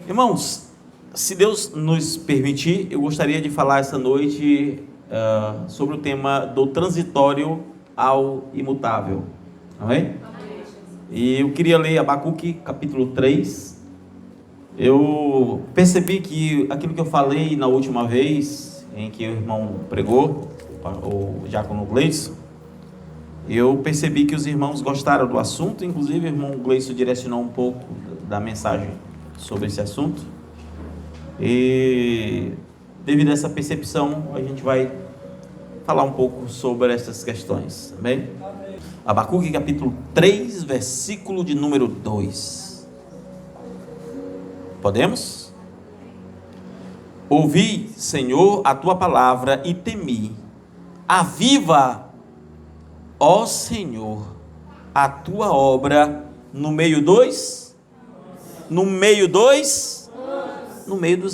Irmãos, se Deus nos permitir, eu gostaria de falar essa noite sobre o tema do transitório ao imutável. Amém? E eu queria ler Abacuque, capítulo 3. Eu percebi que aquilo que eu falei na última vez, em que o irmão pregou, o diácono Gleison, eu percebi que os irmãos gostaram do assunto. Inclusive o irmão Gleison direcionou um pouco da mensagem sobre esse assunto, e devido a essa percepção a gente vai falar um pouco sobre essas questões, amém? Abacuque capítulo 3, versículo de número 2. Podemos? Ouvi, Senhor, a tua palavra e temi. Aviva, ó Senhor, a tua obra no meio dos no meio dos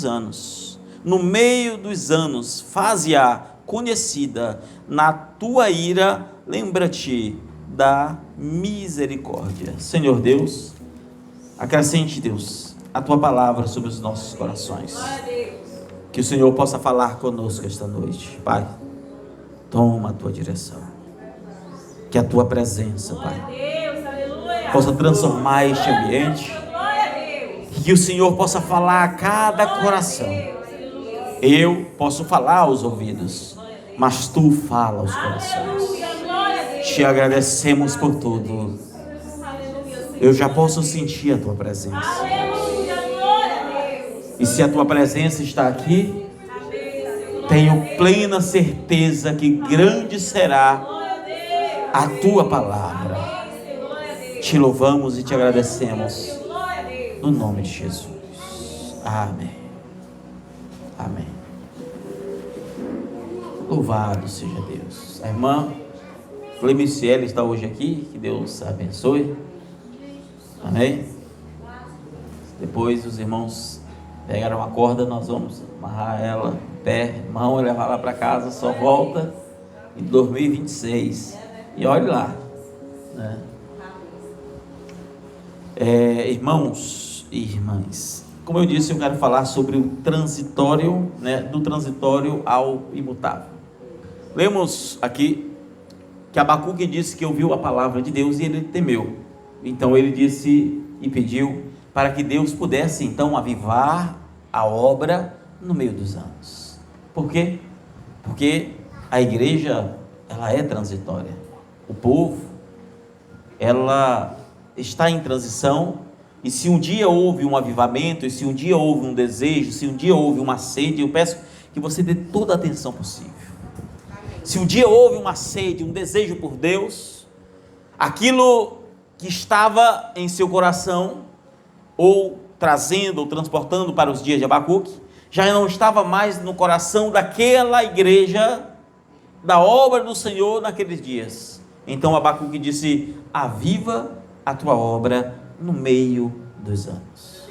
anos. No meio dos anos, faze-a conhecida. Na tua ira, lembra-te da misericórdia. Senhor Deus, acrescente, Deus, a tua palavra sobre os nossos corações. Que o Senhor possa falar conosco esta noite. Pai, toma a tua direção. Que a tua presença, Pai, possa transformar este ambiente. Que o Senhor possa falar a cada coração. Eu posso falar aos ouvidos, mas tu fala aos corações. Te agradecemos por tudo. Eu já posso sentir a tua presença. E se a tua presença está aqui, tenho plena certeza que grande será a tua palavra. Te louvamos e te agradecemos. No nome de Jesus. Amém. Amém. Louvado seja Deus. A irmã Clemiciele está hoje aqui. Que Deus a abençoe. Amém. Depois os irmãos pegaram a corda. Nós vamos amarrar ela em pé, mão, e levar ela para casa. Só volta em 2026. E olhe lá, né? Irmãos e irmãs, como eu disse, eu quero falar sobre o transitório, né, do transitório ao imutável. Lemos aqui que Abacuque disse que ouviu a palavra de Deus e ele temeu. Então ele disse e pediu para que Deus pudesse então avivar a obra no meio dos anos. Por quê? Porque a igreja, ela é transitória. O povo, ela está em transição. E se um dia houve um avivamento, e se um dia houve um desejo, se um dia houve uma sede, eu peço que você dê toda a atenção possível. Se um dia houve uma sede, um desejo por Deus, aquilo que estava em seu coração, ou trazendo, ou transportando para os dias de Abacuque, já não estava mais no coração daquela igreja, da obra do Senhor naqueles dias. Então Abacuque disse: aviva a tua obra no meio dos anos.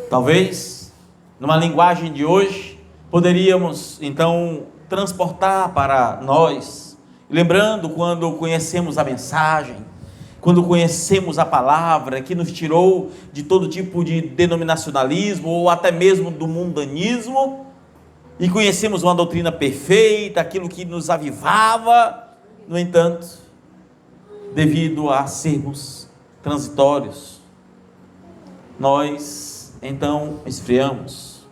Talvez, numa linguagem de hoje, poderíamos então transportar para nós, lembrando quando conhecemos a mensagem, quando conhecemos a palavra que nos tirou de todo tipo de denominacionalismo ou até mesmo do mundanismo, e conhecemos uma doutrina perfeita, aquilo que nos avivava. No entanto, devido a sermos transitórios, nós então esfriamos.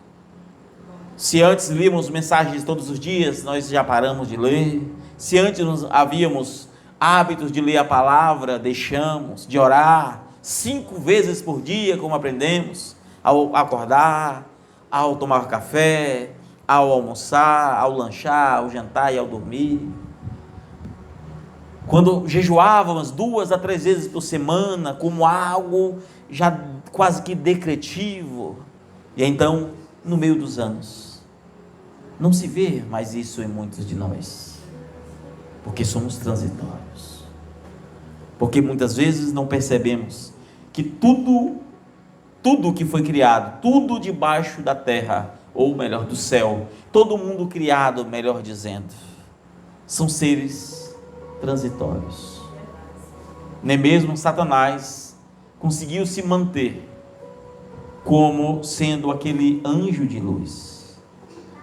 Se antes líamos mensagens todos os dias, nós já paramos de ler. Se antes havíamos hábitos de ler a palavra, deixamos de orar 5 vezes por dia, como aprendemos, ao acordar, ao tomar café, ao almoçar, ao lanchar, ao jantar e ao dormir. Quando jejuávamos 2 a 3 vezes por semana, como algo já quase que decretivo. E então, no meio dos anos, não se vê mais isso em muitos de nós, porque somos transitórios. Porque muitas vezes não percebemos que tudo que foi criado, tudo debaixo da terra, ou melhor, do céu, todo mundo criado, melhor dizendo, são seres transitórios. Nem mesmo Satanás conseguiu se manter como sendo aquele anjo de luz,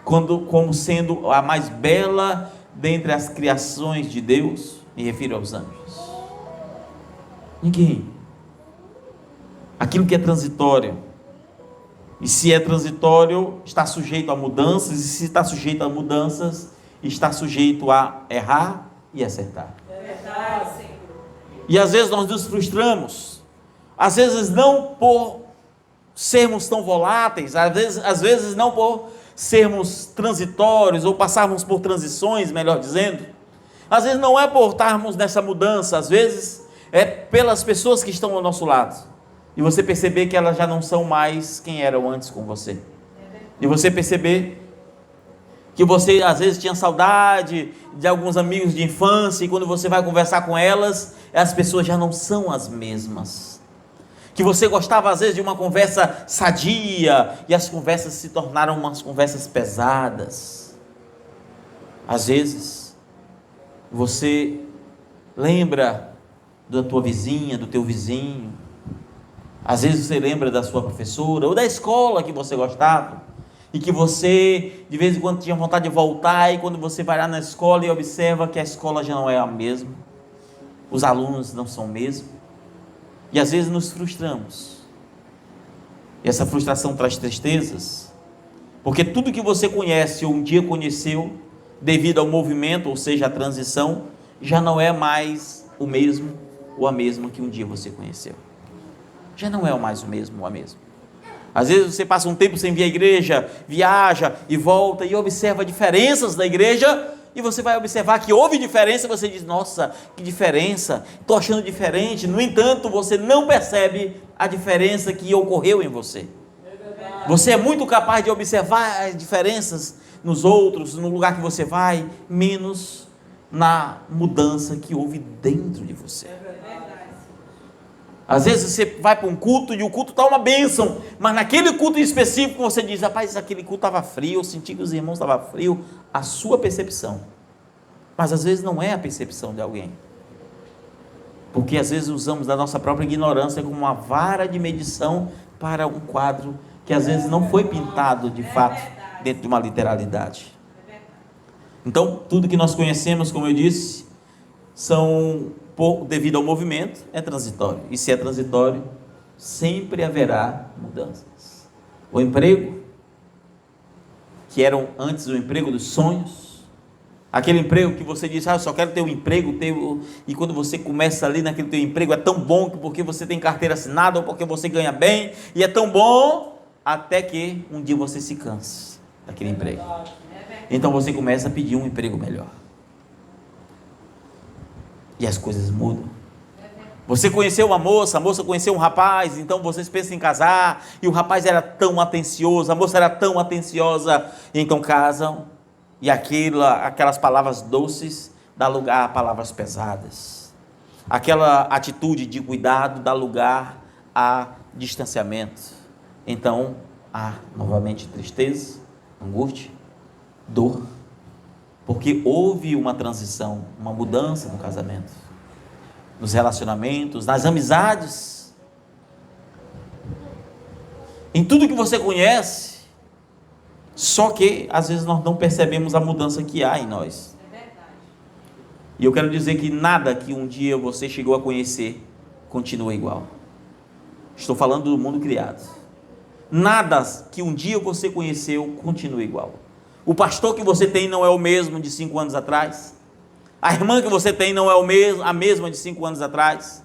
como sendo a mais bela dentre as criações de Deus. Me refiro aos anjos. Ninguém. Aquilo que é transitório, e se é transitório, está sujeito a mudanças, e se está sujeito a mudanças, está sujeito a errar e acertar. É verdade, Senhor. E às vezes nós nos frustramos, às vezes não por sermos tão voláteis, às vezes não por sermos transitórios, ou passarmos por transições, melhor dizendo. Às vezes não é por estarmos nessa mudança, às vezes é pelas pessoas que estão ao nosso lado, e você perceber que elas já não são mais quem eram antes com você, e você perceber que você às vezes tinha saudade de alguns amigos de infância, e quando você vai conversar com elas, as pessoas já não são as mesmas, que você gostava às vezes de uma conversa sadia, e as conversas se tornaram umas conversas pesadas. Às vezes você lembra da tua vizinha, do teu vizinho, às vezes você lembra da sua professora, ou da escola que você gostava, e que você de vez em quando tinha vontade de voltar, e quando você vai lá na escola e observa que a escola já não é a mesma, os alunos não são o mesmo, e às vezes nos frustramos, e essa frustração traz tristezas, porque tudo que você conhece ou um dia conheceu, devido ao movimento, ou seja, a transição, já não é mais o mesmo ou a mesma que um dia você conheceu, já não é mais o mesmo ou a mesma. Às vezes você passa um tempo sem vir à igreja, viaja e volta e observa diferenças da igreja, e você vai observar que houve diferença, você diz, nossa, que diferença, estou achando diferente. No entanto, você não percebe a diferença que ocorreu em você. Você é muito capaz de observar as diferenças nos outros, no lugar que você vai, menos na mudança que houve dentro de você. Às vezes você vai para um culto e o culto está uma bênção, mas naquele culto em específico você diz, rapaz, aquele culto estava frio, eu senti que os irmãos estavam frios, a sua percepção. Mas às vezes não é a percepção de alguém, porque às vezes usamos da nossa própria ignorância como uma vara de medição para um quadro que às vezes não foi pintado de fato dentro de uma literalidade. Então, tudo que nós conhecemos, como eu disse, devido ao movimento, é transitório. E se é transitório, sempre haverá mudanças. O emprego, que era antes o emprego dos sonhos, aquele emprego que você diz, eu só quero ter um emprego, e quando você começa ali naquele teu emprego, é tão bom porque você tem carteira assinada, ou porque você ganha bem, e é tão bom, até que um dia você se canse daquele emprego. Então você começa a pedir um emprego melhor. E as coisas mudam. Você conheceu uma moça, a moça conheceu um rapaz, então vocês pensam em casar, e o rapaz era tão atencioso, a moça era tão atenciosa, e então casam, e aquelas palavras doces dá lugar a palavras pesadas. Aquela atitude de cuidado dá lugar a distanciamento. Então há novamente tristeza, angústia, dor, porque houve uma transição, uma mudança no casamento, nos relacionamentos, nas amizades, em tudo que você conhece. Só que às vezes nós não percebemos a mudança que há em nós. E eu quero dizer que nada que um dia você chegou a conhecer continua igual. Estou falando do mundo criado. Nada que um dia você conheceu continua igual. O pastor que você tem não é o mesmo de 5 anos atrás. A irmã que você tem não é a mesma de 5 anos atrás.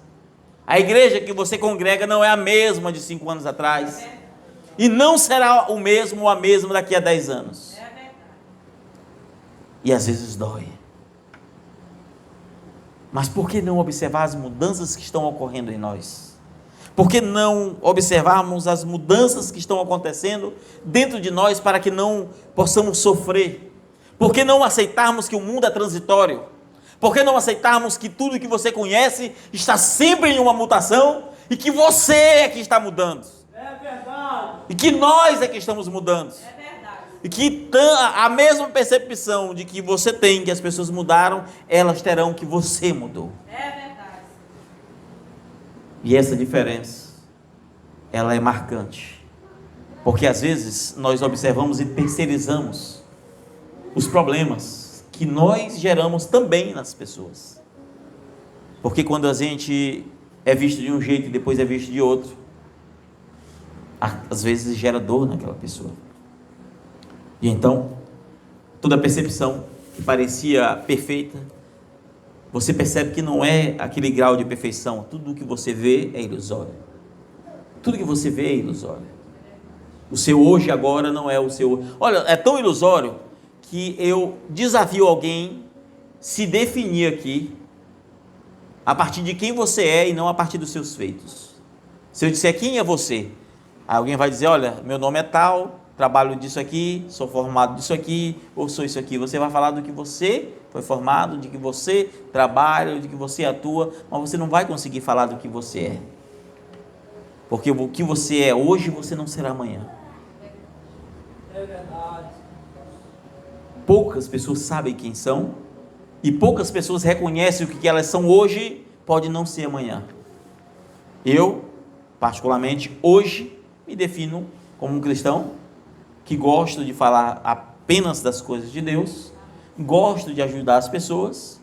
A igreja que você congrega não é a mesma de 5 anos atrás. E não será o mesmo ou a mesma daqui a 10 anos. E às vezes dói. Mas por que não observar as mudanças que estão ocorrendo em nós? Por que não observarmos as mudanças que estão acontecendo dentro de nós para que não possamos sofrer? Por que não aceitarmos que o mundo é transitório? Por que não aceitarmos que tudo que você conhece está sempre em uma mutação e que você é que está mudando? É verdade. E que nós é que estamos mudando. É verdade. E que a mesma percepção de que você tem, que as pessoas mudaram, elas terão que você mudou. É verdade. E essa diferença, ela é marcante. Porque às vezes nós observamos e terceirizamos os problemas que nós geramos também nas pessoas. Porque quando a gente é visto de um jeito e depois é visto de outro, às vezes gera dor naquela pessoa. E então, toda percepção que parecia perfeita, você percebe que não é aquele grau de perfeição. Tudo que você vê é ilusório. Tudo que você vê é ilusório. O seu hoje agora não é o seu... Olha, é tão ilusório que eu desafio alguém se definir aqui a partir de quem você é e não a partir dos seus feitos. Se eu disser quem é você, aí alguém vai dizer, olha, meu nome é tal, trabalho disso aqui, sou formado disso aqui, ou sou isso aqui. Você vai falar do que você foi formado, de que você trabalha, de que você atua, mas você não vai conseguir falar do que você é. Porque o que você é hoje, você não será amanhã. É verdade. Poucas pessoas sabem quem são, e poucas pessoas reconhecem o que elas são hoje, pode não ser amanhã. Eu, particularmente, hoje, me defino como um cristão, que gosto de falar apenas das coisas de Deus, gosto de ajudar as pessoas,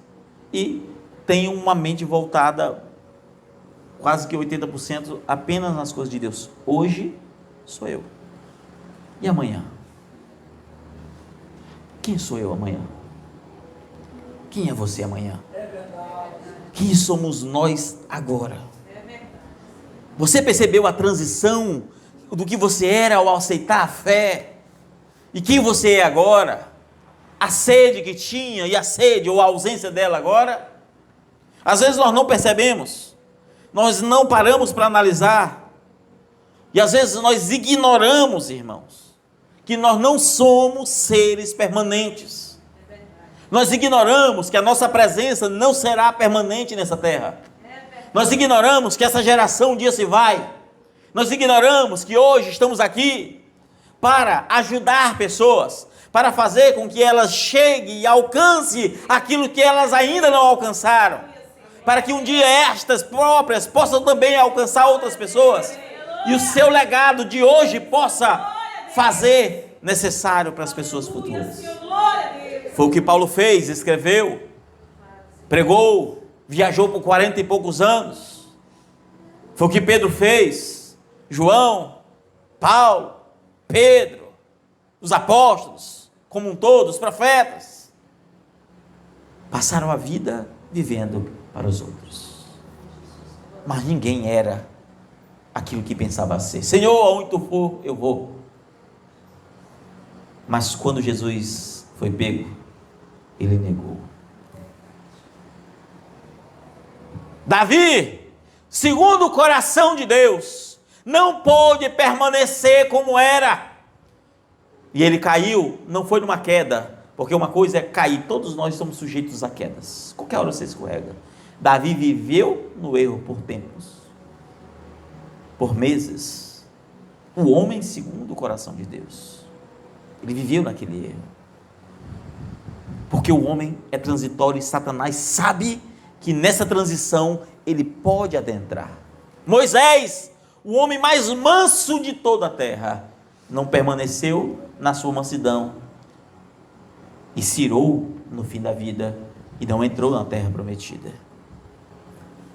e tenho uma mente voltada, quase que 80%, apenas nas coisas de Deus. Hoje, sou eu. E amanhã? Quem sou eu amanhã? Quem é você amanhã? É verdade. Quem somos nós agora? Você percebeu a transição do que você era ao aceitar a fé? E quem você é agora? A sede que tinha e a sede ou a ausência dela agora? Às vezes nós não percebemos, nós não paramos para analisar, e às vezes nós ignoramos, irmãos, que nós não somos seres permanentes. Nós ignoramos que a nossa presença não será permanente nessa terra. Nós ignoramos que essa geração um dia se vai. Nós ignoramos que hoje estamos aqui para ajudar pessoas, para fazer com que elas cheguem e alcancem aquilo que elas ainda não alcançaram, para que um dia estas próprias possam também alcançar outras pessoas, e o seu legado de hoje possa fazer necessário para as pessoas futuras. Foi o que Paulo fez, escreveu, pregou, viajou por 40 e poucos anos. Foi o que Pedro fez, João, Paulo, Pedro, os apóstolos, como um todo, os profetas, passaram a vida vivendo para os outros, mas ninguém era aquilo que pensava ser. Senhor, aonde tu for, eu vou. Mas quando Jesus foi pego, ele negou. Davi, segundo o coração de Deus, não pôde permanecer como era, e ele caiu. Não foi numa queda, porque uma coisa é cair, todos nós somos sujeitos a quedas, qualquer hora você escorrega. Davi viveu no erro por tempos, por meses. O homem segundo o coração de Deus, ele viveu naquele erro, porque o homem é transitório e Satanás sabe que nessa transição ele pode adentrar. Moisés, o homem mais manso de toda a terra, não permaneceu na sua mansidão e cirou no fim da vida e não entrou na terra prometida.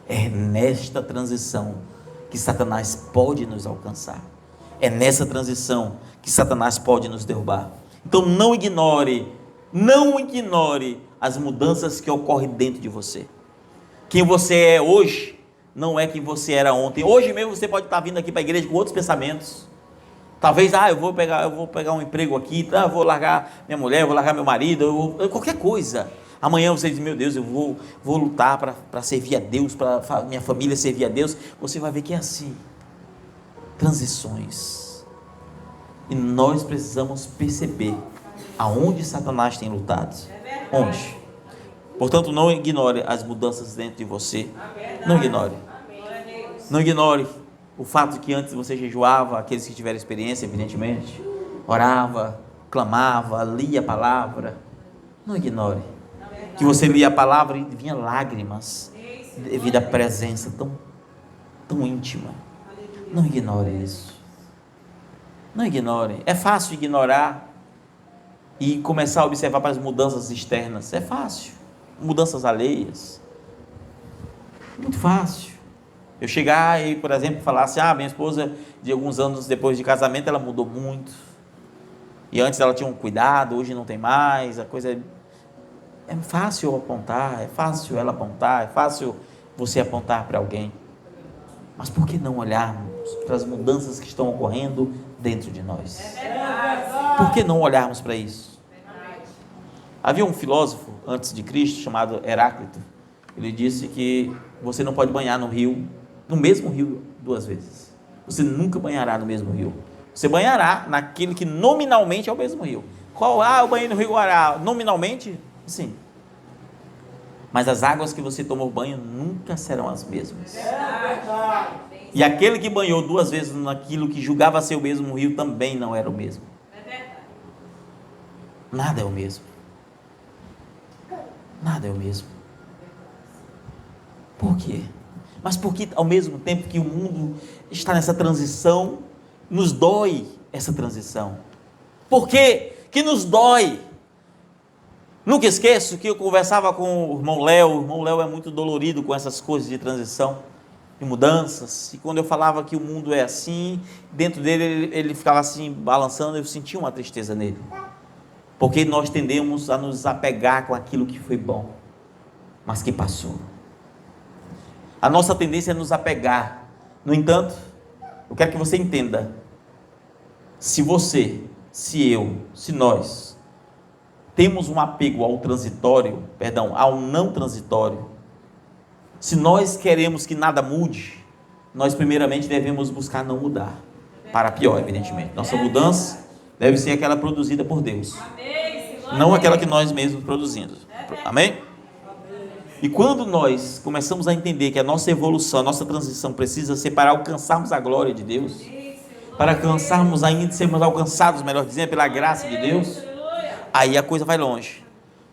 É nesta transição que Satanás pode nos alcançar. É nessa transição que Satanás pode nos derrubar. Então não ignore as mudanças que ocorrem dentro de você. Quem você é hoje não é quem você era ontem. Hoje mesmo você pode estar vindo aqui para a igreja com outros pensamentos. Talvez, eu vou pegar um emprego aqui, eu vou largar minha mulher, eu vou largar meu marido, qualquer coisa. Amanhã você diz, meu Deus, eu vou lutar para servir a Deus, para minha família servir a Deus. Você vai ver que é assim. Transições. E nós precisamos perceber aonde Satanás tem lutado. Onde? Portanto, não ignore as mudanças dentro de você. Não ignore. Não ignore o fato de que antes você jejuava, aqueles que tiveram experiência, evidentemente, orava, clamava, lia a palavra. Não ignore que você lia a palavra e vinha lágrimas devido à presença tão íntima. Não ignore isso. Não ignore. É fácil ignorar e começar a observar para as mudanças externas. É fácil. Mudanças alheias. Muito fácil. Eu chegar e, por exemplo, falar assim, minha esposa, de alguns anos depois de casamento, ela mudou muito. E antes ela tinha um cuidado, hoje não tem mais. A coisa é fácil apontar, é fácil ela apontar, é fácil você apontar para alguém. Mas por que não olharmos para as mudanças que estão ocorrendo dentro de nós? Por que não olharmos para isso? Havia um filósofo antes de Cristo chamado Heráclito. Ele disse que você não pode banhar no mesmo rio 2 vezes. Você nunca banhará no mesmo rio. Você banhará naquele que nominalmente é o mesmo rio. Eu banhei no rio Guará. Nominalmente, sim. Mas as águas que você tomou banho nunca serão as mesmas. E aquele que banhou 2 vezes naquilo que julgava ser o mesmo rio também não era o mesmo. Nada é o mesmo. Nada é o mesmo. Por quê? Mas porque ao mesmo tempo que o mundo está nessa transição, nos dói essa transição. Por quê que nos dói? Nunca esqueço que eu conversava com o irmão Léo é muito dolorido com essas coisas de transição, de mudanças, e quando eu falava que o mundo é assim, dentro dele ele ficava assim, balançando, eu sentia uma tristeza nele, porque nós tendemos a nos apegar com aquilo que foi bom, mas que passou. A nossa tendência é nos apegar. No entanto, eu quero que você entenda, se você, se eu, se nós temos um apego ao não transitório, se nós queremos que nada mude, nós primeiramente devemos buscar não mudar, para pior, evidentemente. Nossa mudança deve ser aquela produzida por Deus, não aquela que nós mesmos produzimos. Amém? E quando nós começamos a entender que a nossa evolução, a nossa transição precisa ser para alcançarmos a glória de Deus, para alcançarmos ainda, sermos alcançados, melhor dizendo, pela graça de Deus, aí a coisa vai longe.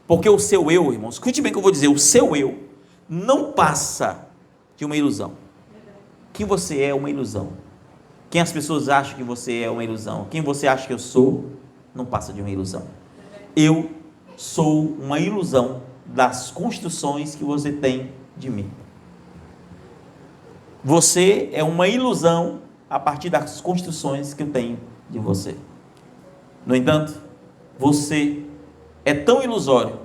Porque o seu eu, irmãos, escute bem o que eu vou dizer, o seu eu não passa de uma ilusão. Quem você é uma ilusão. Quem as pessoas acham que você é uma ilusão. Quem você acha que eu sou, não passa de uma ilusão. Eu sou uma ilusão das construções que você tem de mim. Você é uma ilusão a partir das construções que eu tenho de você. No entanto, você é tão ilusório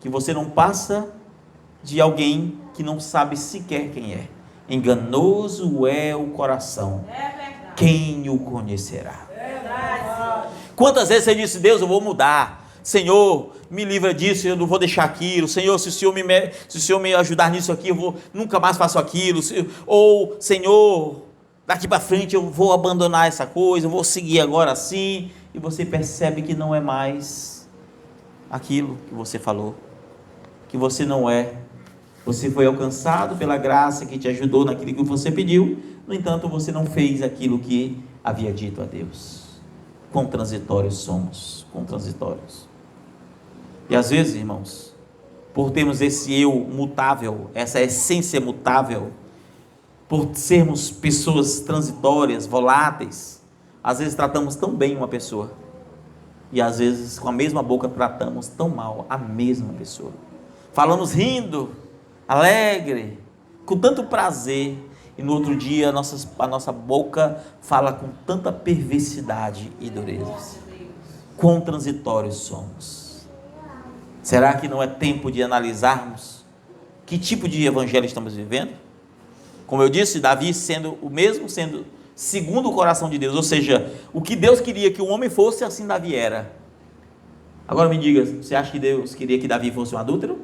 que você não passa de alguém que não sabe sequer quem é. Enganoso é o coração. Quem o conhecerá? Quantas vezes você disse, Deus, eu vou mudar. Senhor, me livra disso, eu não vou deixar aquilo. Senhor, se o Senhor me ajudar nisso aqui, eu nunca mais faço aquilo. Ou, Senhor, daqui para frente eu vou abandonar essa coisa, eu vou seguir agora assim. E você percebe que não é mais aquilo que você falou, que você não é. Você foi alcançado pela graça que te ajudou naquilo que você pediu. No entanto, você não fez aquilo que havia dito a Deus. Quão transitórios somos, quão transitórios. E às vezes, irmãos, por termos esse eu mutável, essa essência mutável, por sermos pessoas transitórias, voláteis, às vezes tratamos tão bem uma pessoa, e às vezes com a mesma boca tratamos tão mal a mesma pessoa. Falamos rindo, alegre, com tanto prazer, e no outro dia a nossa boca fala com tanta perversidade e dureza. Quão transitórios somos. Será que não é tempo de analisarmos que tipo de evangelho estamos vivendo? Como eu disse, Davi sendo o mesmo, sendo segundo o coração de Deus, ou seja, o que Deus queria que o homem fosse, assim Davi era. Agora me diga, você acha que Deus queria que Davi fosse um adúltero?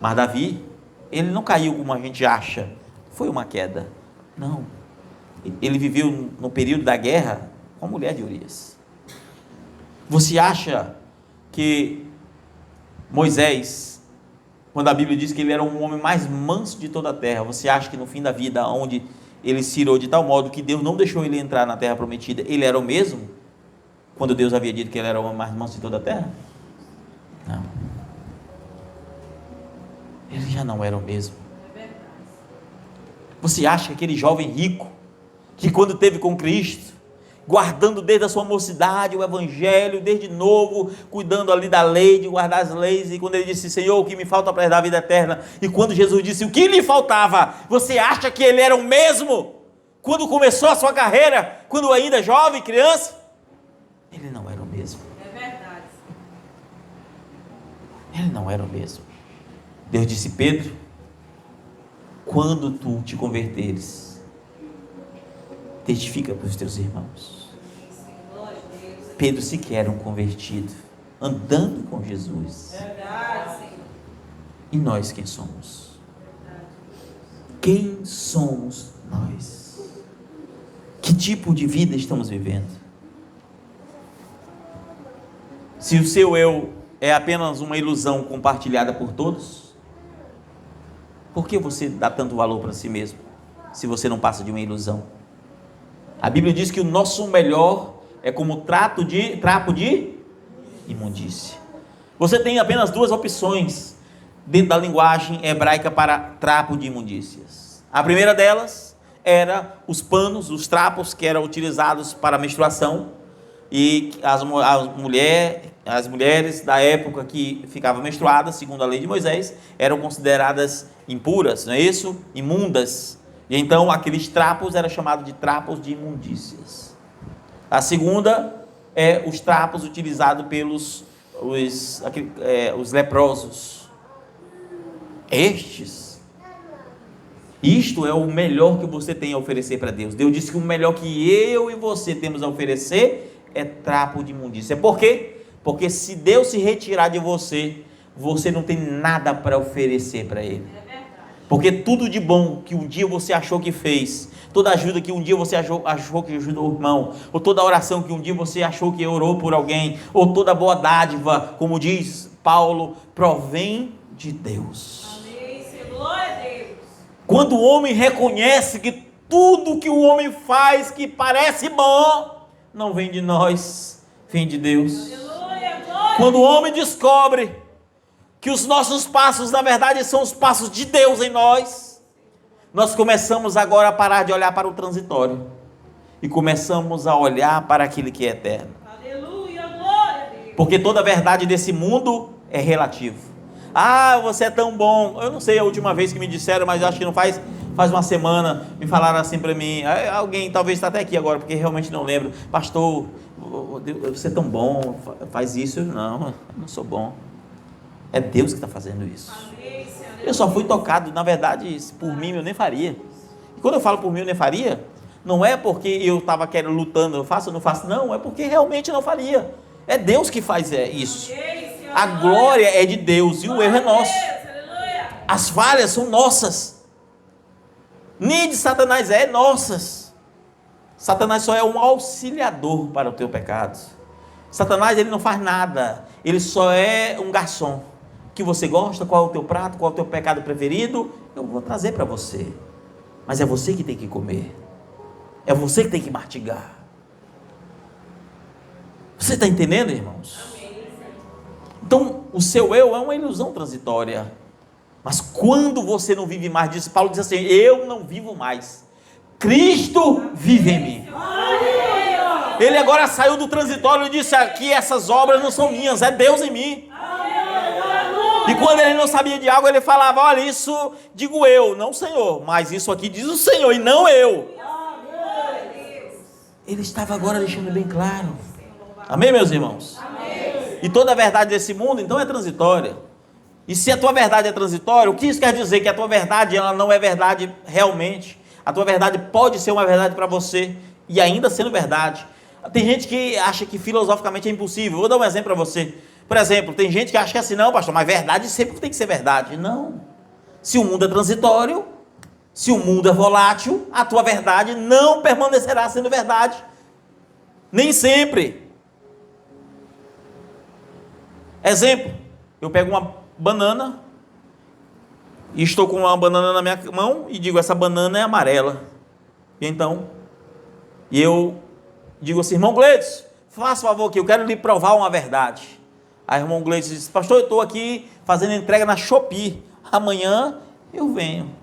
Mas Davi, ele não caiu como a gente acha, foi uma queda. Não, ele viveu no período da guerra com a mulher de Urias. Você acha que Moisés, quando a Bíblia diz que ele era um homem mais manso de toda a terra, você acha que no fim da vida, onde ele se irou de tal modo que Deus não deixou ele entrar na terra prometida, ele era o mesmo? Quando Deus havia dito que ele era o homem mais manso de toda a terra? Não. Ele já não era o mesmo. Você acha que aquele jovem rico, que quando esteve com Cristo, guardando desde a sua mocidade o evangelho, desde novo, cuidando ali da lei, de guardar as leis. E quando ele disse: Senhor, o que me falta para herdar a vida eterna? E quando Jesus disse o que lhe faltava, você acha que ele era o mesmo quando começou a sua carreira, quando ainda jovem, criança? Ele não era o mesmo. É verdade. Ele não era o mesmo. Deus disse: Pedro, quando tu te converteres, testifica para os teus irmãos. Pedro sequer era um convertido, andando com Jesus. Verdade, Senhor. E nós quem somos? Quem somos nós? Que tipo de vida estamos vivendo? Se o seu eu é apenas uma ilusão compartilhada por todos, por que você dá tanto valor para si mesmo, se você não passa de uma ilusão? A Bíblia diz que o nosso melhor é como trapo de imundície. Você tem apenas duas opções dentro da linguagem hebraica para trapo de imundícias. A primeira delas era os panos, os trapos que eram utilizados para a menstruação, e as mulheres da época que ficavam menstruadas, segundo a lei de Moisés, eram consideradas impuras, não é isso? Imundas. E então aqueles trapos eram chamados de trapos de imundícias. A segunda é os trapos utilizados pelos os leprosos. Isto é o melhor que você tem a oferecer para Deus. Deus disse que o melhor que eu e você temos a oferecer é trapo de imundícia. Por quê? Porque se Deus se retirar de você, você não tem nada para oferecer para Ele. Porque tudo de bom que um dia você achou que fez, toda ajuda que um dia você achou que ajudou o irmão, ou toda oração que um dia você achou que orou por alguém, ou toda boa dádiva, como diz Paulo, provém de Deus. Amém. Glória a Deus. Quando o homem reconhece que tudo que o homem faz que parece bom, não vem de nós, vem de Deus. Aleluia, glória. Quando o homem descobre que os nossos passos, na verdade, são os passos de Deus em nós, nós começamos agora a parar de olhar para o transitório e começamos a olhar para aquele que é eterno. Aleluia, glória a Deus. Porque toda a verdade desse mundo é relativo. Ah, você é tão bom. Eu não sei a última vez que me disseram, mas acho que não faz uma semana, me falaram assim para mim. Alguém talvez está até aqui agora, porque realmente não lembro. Pastor, você é tão bom, faz isso. Não, eu não sou bom. É Deus que está fazendo isso. Amém, Senhor. Eu só fui tocado, na verdade, por mim eu nem faria. E quando eu falo por mim eu nem faria, não é porque eu estava lutando, eu faço ou não faço, não, é porque realmente não faria. É Deus que faz isso. Amém, Senhor. A glória é de Deus e o erro é nosso. Aleluia. As falhas são nossas. Nem de Satanás é nossas. Satanás só é um auxiliador para o teu pecado. Satanás, ele não faz nada, ele só é um garçom. Que você gosta, qual é o teu prato, qual é o teu pecado preferido, eu vou trazer para você. Mas é você que tem que comer. É você que tem que mastigar. Você está entendendo, irmãos? Então, o seu eu é uma ilusão transitória. Mas quando você não vive mais disso, Paulo diz assim: eu não vivo mais, Cristo vive em mim. Ele agora saiu do transitório e disse: aqui essas obras não são minhas, é Deus em mim. E quando ele não sabia de algo, ele falava: olha, isso digo eu, não o Senhor, mas isso aqui diz o Senhor e não eu. Ele estava agora deixando bem claro. Amém, meus irmãos? Amém. E toda a verdade desse mundo, então, é transitória. E se a tua verdade é transitória, o que isso quer dizer? Que a tua verdade, ela não é verdade realmente. A tua verdade pode ser uma verdade para você e ainda sendo verdade. Tem gente que acha que filosoficamente é impossível. Vou dar um exemplo para você. Por exemplo, tem gente que acha que é assim: não, pastor, mas verdade sempre tem que ser verdade. Não. Se o mundo é transitório, se o mundo é volátil, a tua verdade não permanecerá sendo verdade. Nem sempre. Exemplo, eu pego uma banana e estou com uma banana na minha mão e digo: essa banana é amarela. E então, eu digo assim: irmão Gleides, faça favor aqui, eu quero lhe provar uma verdade. Aí o irmão Gleides diz: pastor, eu estou aqui fazendo entrega na Shopee, amanhã eu venho.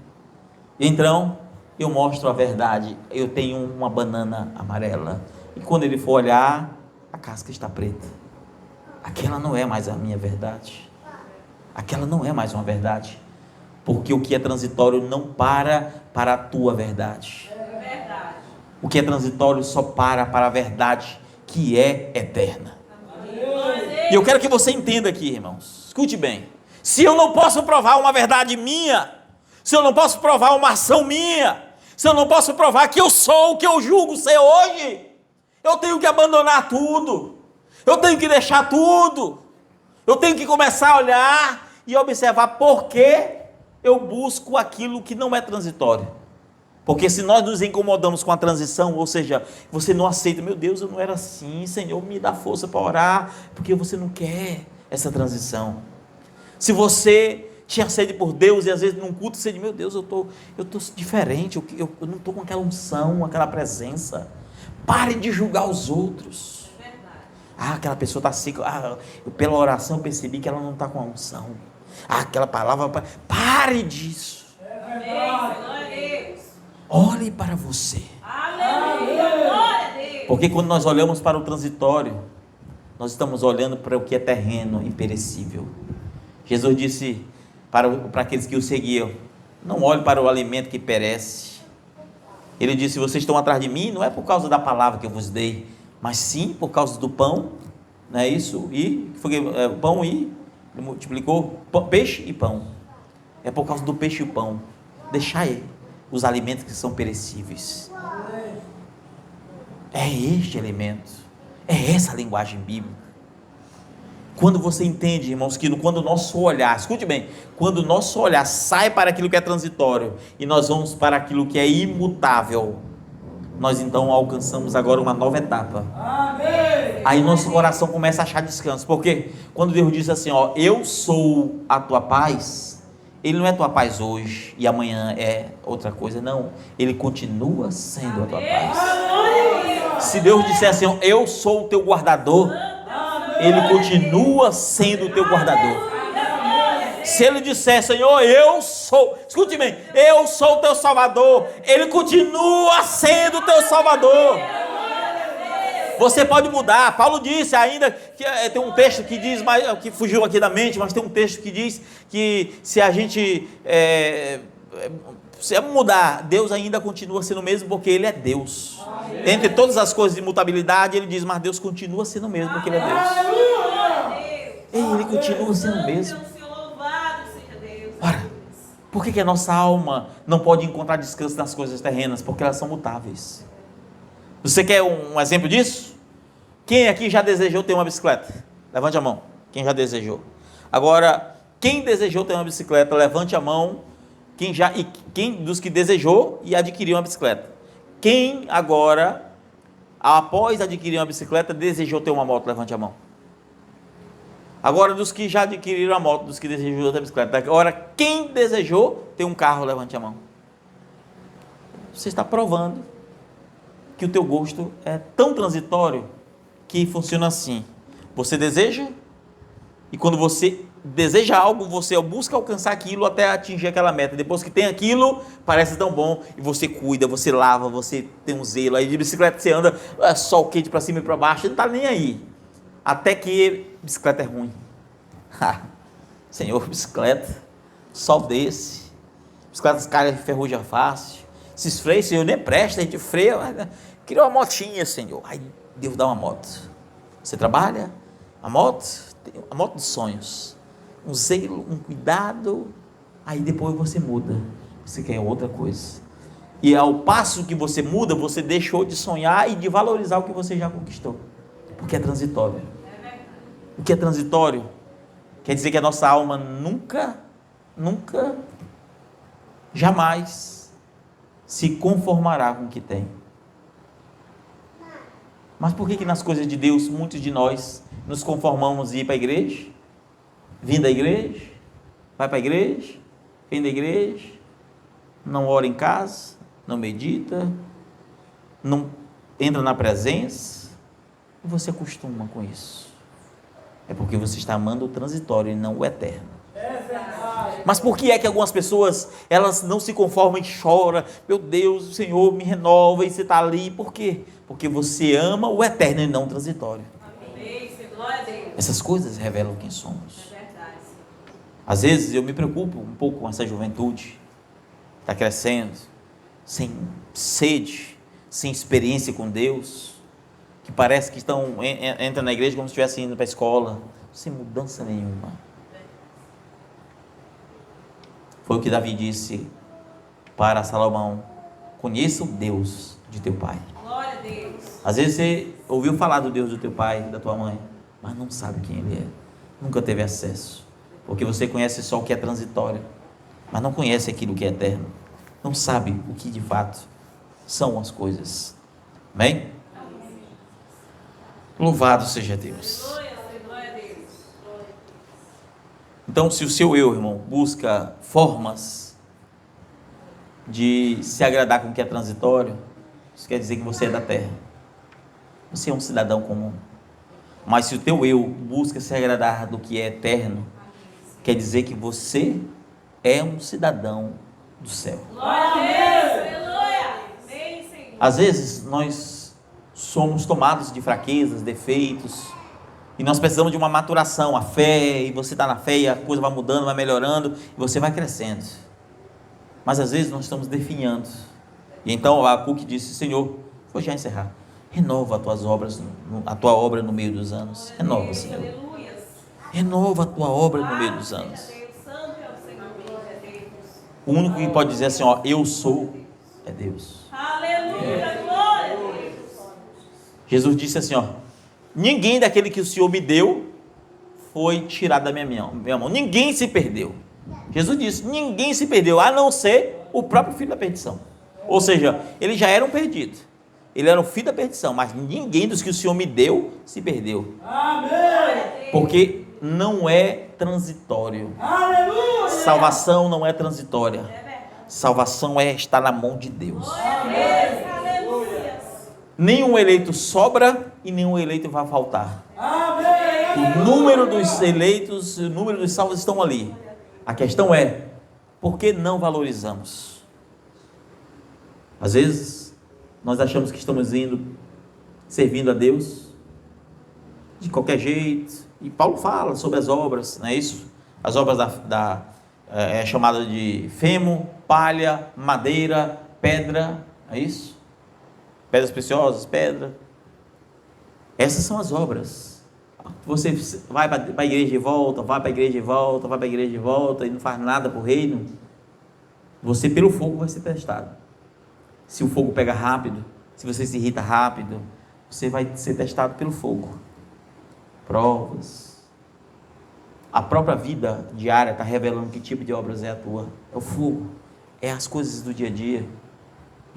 E então, eu mostro a verdade. Eu tenho uma banana amarela. E quando ele for olhar, a casca está preta. Aquela não é mais a minha verdade. Aquela não é mais uma verdade. Porque o que é transitório não para a tua verdade. Verdade. O que é transitório só para a verdade que é eterna. E eu quero que você entenda aqui, irmãos. Escute bem. Se eu não posso provar uma verdade minha, se eu não posso provar uma ação minha, se eu não posso provar que eu sou o que eu julgo ser hoje, eu tenho que abandonar tudo. Eu tenho que deixar tudo. Eu tenho que começar a olhar e observar por que eu busco aquilo que não é transitório. Porque se nós nos incomodamos com a transição, ou seja, você não aceita, meu Deus, eu não era assim, Senhor, me dá força para orar, porque você não quer essa transição. Se você tinha sede por Deus e às vezes num culto você diz, meu Deus, eu tô diferente, eu não estou com aquela unção, aquela presença. Pare de julgar os outros. Aquela pessoa está seca, pela oração eu percebi que ela não está com a unção. Aquela palavra, pare disso. Olhe para você. Aleluia, glória a Deus. Porque quando nós olhamos para o transitório, nós estamos olhando para o que é terreno e perecível. Jesus disse para aqueles que o seguiam, não olhe para o alimento que perece. Ele disse, vocês estão atrás de mim, não é por causa da palavra que eu vos dei, mas sim por causa do pão, não é isso? E foi pão e ele multiplicou peixe e pão. É por causa do peixe e o pão. Deixai os alimentos que são perecíveis. É este alimento, é essa a linguagem bíblica. Quando você entende, irmãos, que quando o nosso olhar, escute bem, quando o nosso olhar sai para aquilo que é transitório e nós vamos para aquilo que é imutável, nós então alcançamos agora uma nova etapa. Amém. Aí nosso coração começa a achar descanso. Porque quando Deus diz assim, eu sou a tua paz, Ele não é tua paz hoje e amanhã é outra coisa, não. Ele continua sendo a tua paz. Se Deus disser assim, eu sou o teu guardador, Ele continua sendo o teu guardador. Se Ele disser, Senhor, eu sou, escute bem, eu sou o teu Salvador, Ele continua sendo o teu Salvador. Você pode mudar. Paulo disse ainda, que tem um texto que diz, que fugiu aqui da mente, mas tem um texto que diz que se a gente se mudar, Deus ainda continua sendo o mesmo, porque Ele é Deus. Entre todas as coisas de imutabilidade, Ele diz, mas Deus continua sendo o mesmo, porque Ele é Deus. Ele continua sendo o mesmo. Ora, por que a nossa alma não pode encontrar descanso nas coisas terrenas? Porque elas são mutáveis. Você quer um exemplo disso? Quem aqui já desejou ter uma bicicleta? Levante a mão. Quem já desejou? Agora, quem desejou ter uma bicicleta, levante a mão. Quem dos que desejou e adquiriu uma bicicleta? Quem agora, após adquirir uma bicicleta, desejou ter uma moto? Levante a mão. Agora, dos que já adquiriram a moto, dos que desejou ter a bicicleta. Agora, quem desejou ter um carro? Levante a mão. Você está provando que o teu gosto é tão transitório que funciona assim. Você deseja, e quando você deseja algo, você busca alcançar aquilo até atingir aquela meta. Depois que tem aquilo, parece tão bom, e você cuida, você lava, você tem um zelo. Aí de bicicleta você anda, sol quente para cima e para baixo, você não está nem aí. Até que bicicleta é ruim. Senhor, bicicleta, sol desse, bicicleta cai ferrugem fácil, se esfreia, Senhor, nem presta, a gente freia, queria uma motinha, Senhor. Aí Deus dá uma moto. Você trabalha, a moto dos sonhos, um zelo, um cuidado, aí depois você muda, você quer outra coisa. E ao passo que você muda, você deixou de sonhar e de valorizar o que você já conquistou, porque é transitório. O que é transitório quer dizer que a nossa alma nunca, jamais se conformará com o que tem. Mas por que nas coisas de Deus, muitos de nós nos conformamos em ir para a igreja, vir da igreja, vai para a igreja, vem da igreja, não ora em casa, não medita, não entra na presença, e você acostuma com isso? É porque você está amando o transitório e não o eterno. Mas por que é que algumas pessoas, elas não se conformam e choram? Meu Deus, o Senhor me renova e você está ali. Por quê? Porque você ama o eterno e não o transitório. Amém. Glória a Deus. Essas coisas revelam quem somos. É verdade. Às vezes eu me preocupo um pouco com essa juventude. Está crescendo, sem sede, sem experiência com Deus, que parece que entram na igreja como se estivessem indo para a escola, sem mudança nenhuma. Foi o que Davi disse para Salomão: conheça o Deus de teu pai. Glória a Deus. Às vezes você ouviu falar do Deus do teu pai, da tua mãe, mas não sabe quem ele é, nunca teve acesso, porque você conhece só o que é transitório, mas não conhece aquilo que é eterno, não sabe o que de fato são as coisas. Amém? Louvado seja Deus. Glória a Deus. Então, se o seu eu, irmão, busca formas de se agradar com o que é transitório, isso quer dizer que você é da terra, você é um cidadão comum. Mas se o teu eu busca se agradar do que é eterno, quer dizer que você é um cidadão do céu. Glória a Deus. Aleluia. Amém, Senhor. Às vezes nós somos tomados de fraquezas, defeitos, e nós precisamos de uma maturação, a fé, e você está na fé e a coisa vai mudando, vai melhorando, e você vai crescendo. Mas às vezes nós estamos definhando. E então Abacuque disse: Senhor, vou já encerrar, renova as tuas obras, a tua obra no meio dos anos. Renova, Senhor. Aleluia. Renova a tua obra no meio dos anos. Santo é o Senhor. Glória a Deus. O único que pode dizer assim, ó, eu sou, é Deus. Aleluia. Glória a Deus. Jesus disse assim, ó: ninguém daquele que o Senhor me deu foi tirado da minha mão. Ninguém se perdeu. Jesus disse: ninguém se perdeu, a não ser o próprio filho da perdição. Ou seja, eles já eram perdidos. Ele era o filho da perdição, mas ninguém dos que o Senhor me deu se perdeu. Amém. Porque não é transitório. Aleluia. Salvação não é transitória. É verdade. Salvação é estar na mão de Deus. Glória a Deus. Aleluia. Nenhum eleito sobra e nenhum eleito vai faltar. Amém. O número dos eleitos, o número dos salvos estão ali. A questão é, por que não valorizamos? Às vezes, nós achamos que estamos servindo a Deus de qualquer jeito. E Paulo fala sobre as obras, não é isso? As obras é chamada de femo, palha, madeira, pedra, é isso? Pedras preciosas, pedra. Essas são as obras. Você vai para a igreja e volta, vai para a igreja e volta, vai para a igreja e volta e não faz nada para o reino. Você pelo fogo vai ser testado. Se o fogo pega rápido, se você se irrita rápido, você vai ser testado pelo fogo. Provas. A própria vida diária está revelando que tipo de obras é a tua. É o fogo, é as coisas do dia a dia,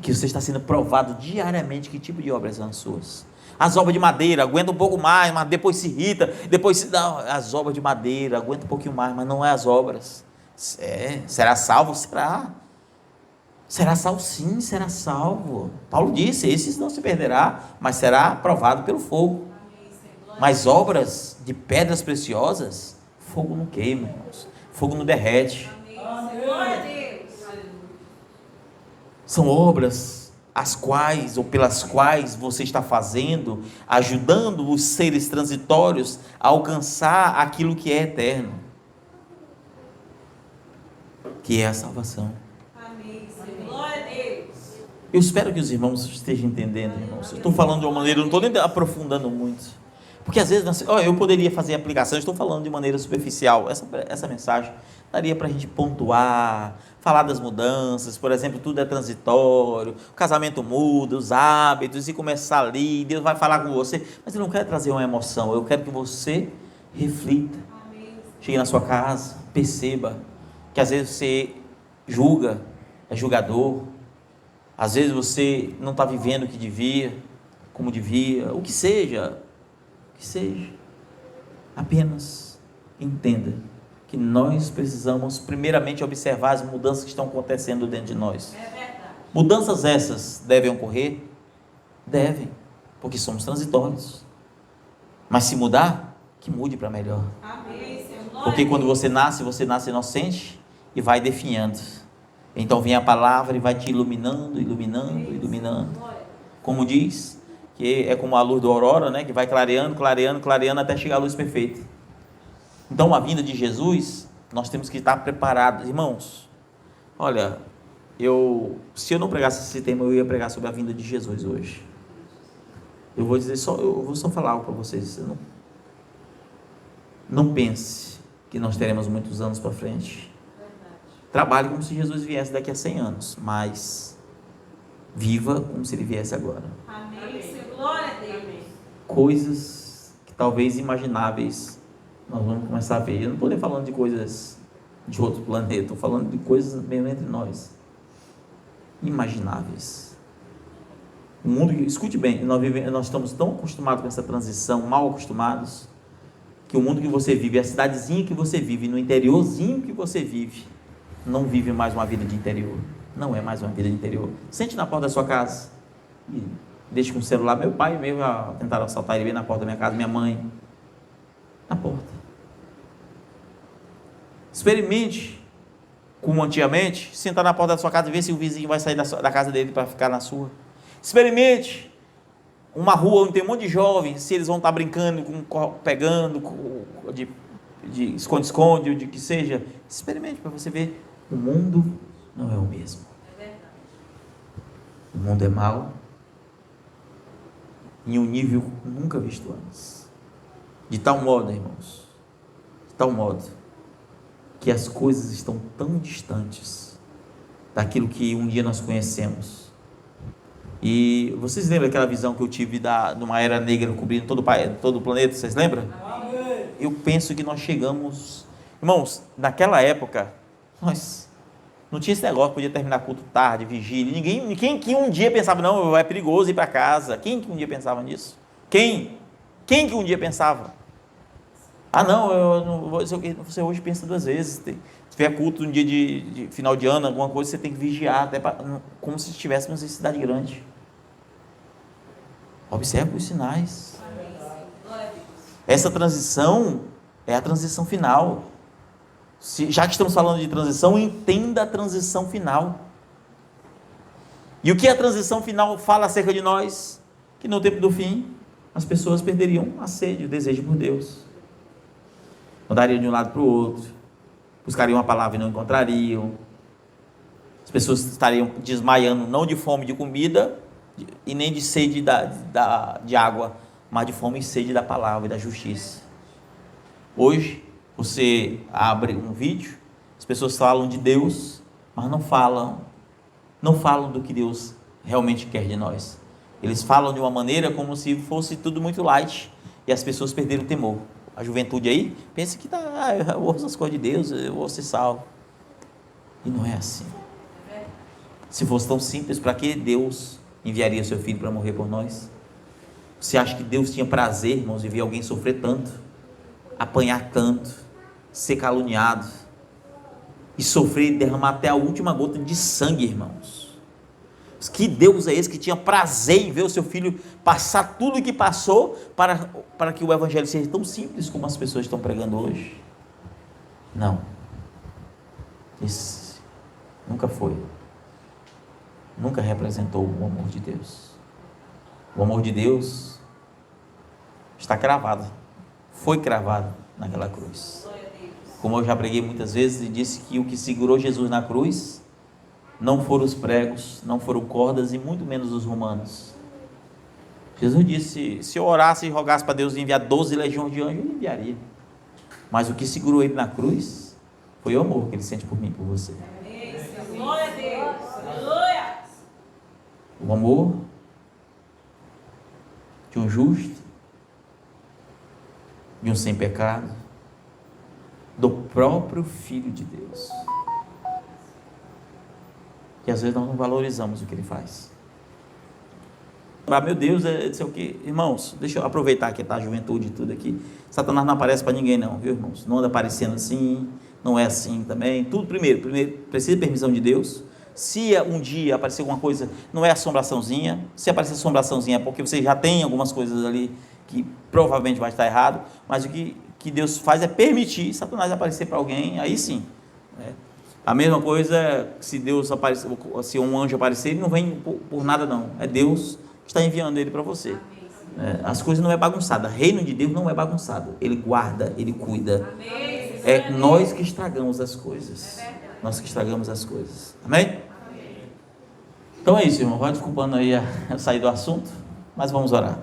que você está sendo provado diariamente que tipo de obras são as suas. As obras de madeira, aguenta um pouco mais, mas depois se irrita, não, as obras de madeira, aguenta um pouquinho mais, mas não é as obras. Será salvo? Será. Será salvo? Sim, será salvo. Paulo disse, esses não se perderá, mas será provado pelo fogo. Mas obras de pedras preciosas, fogo não queima, irmãos. Fogo não derrete. Glória a Deus. São obras as quais, ou pelas quais você está fazendo, ajudando os seres transitórios a alcançar aquilo que é eterno, que é a salvação. Amém. Glória a Deus. Eu espero que os irmãos estejam entendendo, irmãos. Eu estou falando de uma maneira, eu não estou nem aprofundando muito, porque às vezes eu poderia fazer aplicação, eu estou falando de maneira superficial. Essa mensagem daria para a gente pontuar, falar das mudanças, por exemplo, tudo é transitório, o casamento muda, os hábitos, e começar ali, Deus vai falar com você, mas eu não quero trazer uma emoção, eu quero que você reflita. Chegue na sua casa, perceba que às vezes você julga, é julgador, às vezes você não está vivendo o que devia, como devia, o que seja, apenas entenda que nós precisamos primeiramente observar as mudanças que estão acontecendo dentro de nós. É verdade. Mudanças essas devem ocorrer? Devem, porque somos transitórios. Mas se mudar, que mude para melhor. Amém, Senhor. Porque quando você nasce inocente, e vai definhando. Então vem a palavra e vai te iluminando, iluminando, iluminando. Como diz, que é como a luz da aurora, né? Que vai clareando, clareando, clareando até chegar à luz perfeita. Então a vinda de Jesus, nós temos que estar preparados, irmãos. Olha, se eu não pregasse esse tema, eu ia pregar sobre a vinda de Jesus hoje. Eu vou só falar algo para vocês. Não pense que nós teremos muitos anos para frente. Trabalhe como se Jesus viesse daqui a 100 anos, mas viva como se ele viesse agora. Amém. Senhor. Glória a Deus. Coisas que talvez imagináveis nós vamos começar a ver. Eu não estou nem falando de coisas de outro planeta, estou falando de coisas mesmo entre nós. Imagináveis. O mundo, escute bem, nós estamos tão acostumados com essa transição, mal acostumados, que o mundo que você vive, a cidadezinha que você vive, no interiorzinho que você vive, não vive mais uma vida de interior. Não é mais uma vida de interior. Sente na porta da sua casa e deixe com o celular. Meu pai mesmo tentaram assaltar ele bem na porta da minha casa, minha mãe, na porta. Experimente, como antigamente, sentar na porta da sua casa e ver se o vizinho vai sair da casa dele para ficar na sua. Experimente uma rua onde tem um monte de jovens, se eles vão estar brincando, pegando, de esconde-esconde, ou de que seja. Experimente para você ver. O mundo não é o mesmo. É verdade. O mundo é mau, em um nível nunca visto antes. De tal modo, irmãos, de tal modo, que as coisas estão tão distantes daquilo que um dia nós conhecemos. E vocês lembram aquela visão que eu tive de uma era negra cobrindo todo o planeta? Vocês lembram? Amém. Eu penso que nós chegamos... Irmãos, naquela época, nós não tinha esse negócio, podia terminar culto tarde, vigília. Quem que um dia pensava, não, é perigoso ir para casa? Quem que um dia pensava nisso? Quem que um dia pensava? Ah, não, eu não vou dizer o que. Você hoje pensa 2 vezes. Se tiver culto no dia de final de ano, alguma coisa, você tem que vigiar, como se estivéssemos em cidade grande. Observe os sinais. Essa transição é a transição final. Já que estamos falando de transição, entenda a transição final. E o que a transição final fala acerca de nós? Que no tempo do fim, as pessoas perderiam a sede, o desejo por Deus. Andariam de um lado para o outro, buscariam a palavra e não encontrariam. As pessoas estariam desmaiando, não de fome de comida, e nem de sede de água, mas de fome e sede da palavra e da justiça. Hoje, você abre um vídeo, as pessoas falam de Deus, mas não falam do que Deus realmente quer de nós. Eles falam de uma maneira como se fosse tudo muito light, e as pessoas perderam o temor. A juventude aí, pensa que eu ouço as coisas de Deus, eu vou ser salvo. E não é assim. Se fosse tão simples, para que Deus enviaria seu filho para morrer por nós? Você acha que Deus tinha prazer, irmãos, em ver alguém sofrer tanto, apanhar tanto, ser caluniado e sofrer e derramar até a última gota de sangue, irmãos? Que Deus é esse que tinha prazer em ver o seu filho passar tudo o que passou para que o evangelho seja tão simples como as pessoas estão pregando hoje? Não. Esse nunca foi. Nunca representou o amor de Deus. O amor de Deus está cravado. Foi cravado naquela cruz. Como eu já preguei muitas vezes e disse que o que segurou Jesus na cruz não foram os pregos, não foram cordas e muito menos os romanos. Jesus disse, se eu orasse e rogasse para Deus enviar 12 legiões de anjos, ele enviaria. Mas o que segurou ele na cruz foi o amor que ele sente por mim e por você. Glória a Deus. Aleluia. O amor de um justo, de um sem pecado, do próprio Filho de Deus. Que às vezes nós não valorizamos o que ele faz. Ah, meu Deus, não sei o que. Irmãos, deixa eu aproveitar que está a juventude e tudo aqui. Satanás não aparece para ninguém não, viu, irmãos? Não anda aparecendo assim, não é assim também. Tudo primeiro precisa de permissão de Deus. Se um dia aparecer alguma coisa, não é assombraçãozinha. Se aparecer assombraçãozinha é porque você já tem algumas coisas ali que provavelmente vai estar errado. Mas o que Deus faz é permitir Satanás aparecer para alguém, aí sim. Né? A mesma coisa, se Deus aparecer, se um anjo aparecer, ele não vem por nada não. É Deus que está enviando ele para você. As coisas não é bagunçada. O reino de Deus não é bagunçado. Ele guarda, ele cuida. É nós que estragamos as coisas. Nós que estragamos as coisas. Amém? Então é isso, irmão. Vai desculpando aí a sair do assunto, mas vamos orar.